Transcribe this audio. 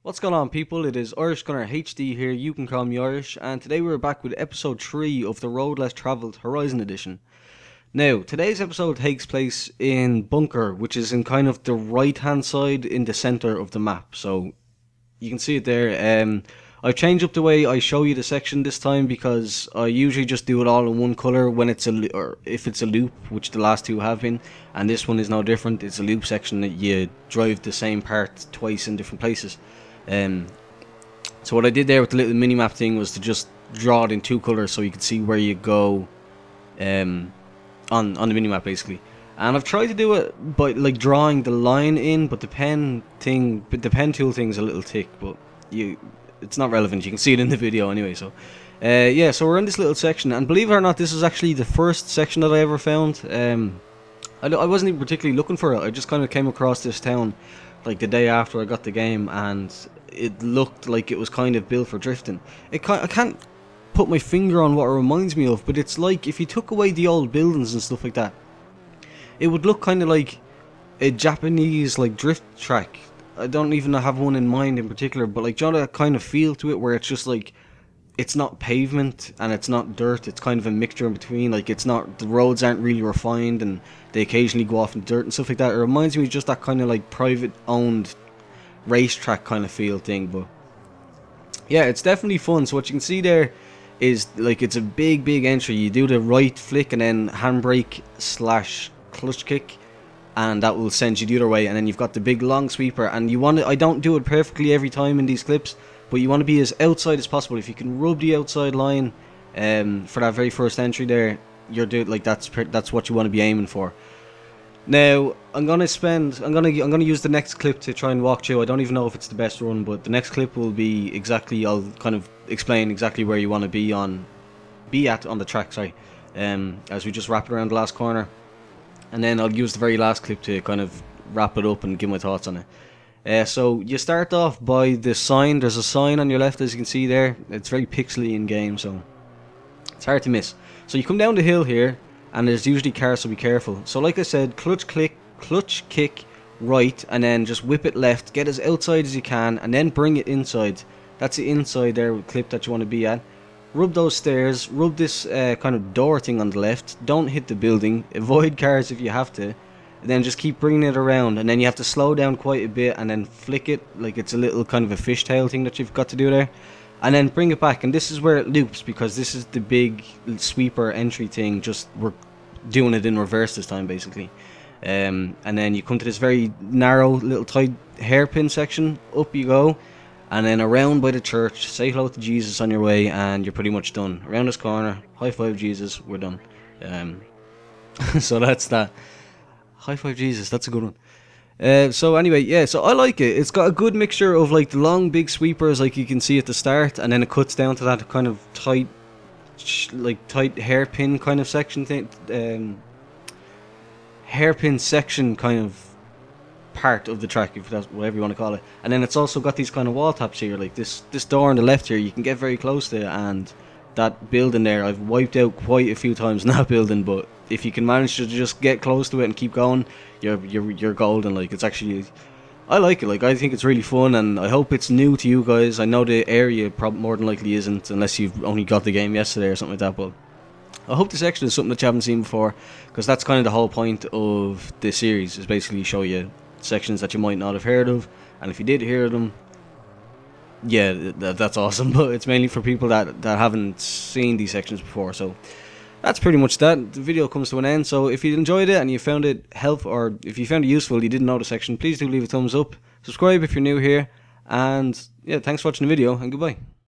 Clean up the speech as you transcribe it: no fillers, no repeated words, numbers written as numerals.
What's going on, people? It is Irish Gunner HD here, you can call me Irish, and today we're back with episode 3 of the Road Less Travelled Horizon Edition. Now, today's episode takes place in Bunker, which is in kind of the right hand side in the centre of the map, so you can see it there. I've changed up the way I show you the section this time because I usually just do it all in one colour when it's or if it's a loop, which the last two have been, and this one is no different. It's a loop section that you drive the same part twice in different places. So what I did there with the little mini-map thing was to just draw it in two colours so you can see where you go on the mini-map basically. And I've tried to do it by like drawing the line in, but the pen tool thing is a little thick, but it's not relevant, you can see it in the video anyway. So yeah, so we're in this little section, and believe it or not, this is actually the first section that I ever found. I wasn't even particularly looking for it, I just kind of came across this town like the day after I got the game, and it looked like it was kind of built for drifting. I can't put my finger on what it reminds me of, but it's like if you took away the old buildings and stuff like that, it would look kind of like a Japanese like drift track. I don't even have one in mind in particular, but like, you know, that kind of feel to it where it's just like, it's not pavement and it's not dirt, it's kind of a mixture in between. Like, it's not, the roads aren't really refined and they occasionally go off in dirt and stuff like that. It reminds me of just that kind of like private owned racetrack kind of feel thing. But yeah, it's definitely fun. So what you can see there is like, it's a big entry. You do the right flick and then handbrake / clutch kick, and that will send you the other way, and then you've got the big long sweeper, and you want to, I don't do it perfectly every time in these clips, but you want to be as outside as possible. If you can rub the outside line for that very first entry there, you're doing like, that's what you want to be aiming for. Now I'm gonna use the next clip to try and walk through. I don't even know if it's the best run, but the next clip will be exactly, I'll kind of explain exactly where you want to be at on the track, sorry, as we just wrap it around the last corner. And then I'll use the very last clip to kind of wrap it up and give my thoughts on it. So you start off by the sign. There's a sign on your left, as you can see there. It's very pixely in game, so it's hard to miss. So you come down the hill here, and there's usually cars, so be careful. So like I said, clutch kick right, and then just whip it left. Get as outside as you can, and then bring it inside. That's the inside there clip that you want to be at. Rub those stairs, rub this kind of door thing on the left, don't hit the building, avoid cars if you have to, and then just keep bringing it around, and then you have to slow down quite a bit and then flick it like it's a little kind of a fishtail thing that you've got to do there, and then bring it back. And this is where it loops, because this is the big sweeper entry thing, just we're doing it in reverse this time basically. And then you come to this very narrow little tight hairpin section, up you go, and then around by the church, say hello to Jesus on your way, and you're pretty much done. Around this corner, high five Jesus, we're done. So that's that. High five Jesus, that's a good one. So anyway, yeah, so I like it. It's got a good mixture of like the long big sweepers like you can see at the start, and then it cuts down to that kind of tight hairpin kind of section thing, hairpin section kind of part of the track, if that's whatever you want to call it. And then it's also got these kind of wall taps here, like this door on the left here, you can get very close to it, and that building there, I've wiped out quite a few times in that building, but if you can manage to just get close to it and keep going, you're golden. Like, it's actually, I like it. Like, I think it's really fun, and I hope it's new to you guys. I know the area more than likely isn't, unless you've only got the game yesterday or something like that, but I hope this section is something that you haven't seen before, because that's kind of the whole point of this series, is basically show you sections that you might not have heard of, and if you did hear them, yeah, that's awesome. But it's mainly for people that haven't seen these sections before. So that's pretty much that. The video comes to an end. So if you enjoyed it and you found it helpful, or if you found it useful, you didn't know the section, please do leave a thumbs up, subscribe if you're new here, and yeah, thanks for watching the video, and goodbye.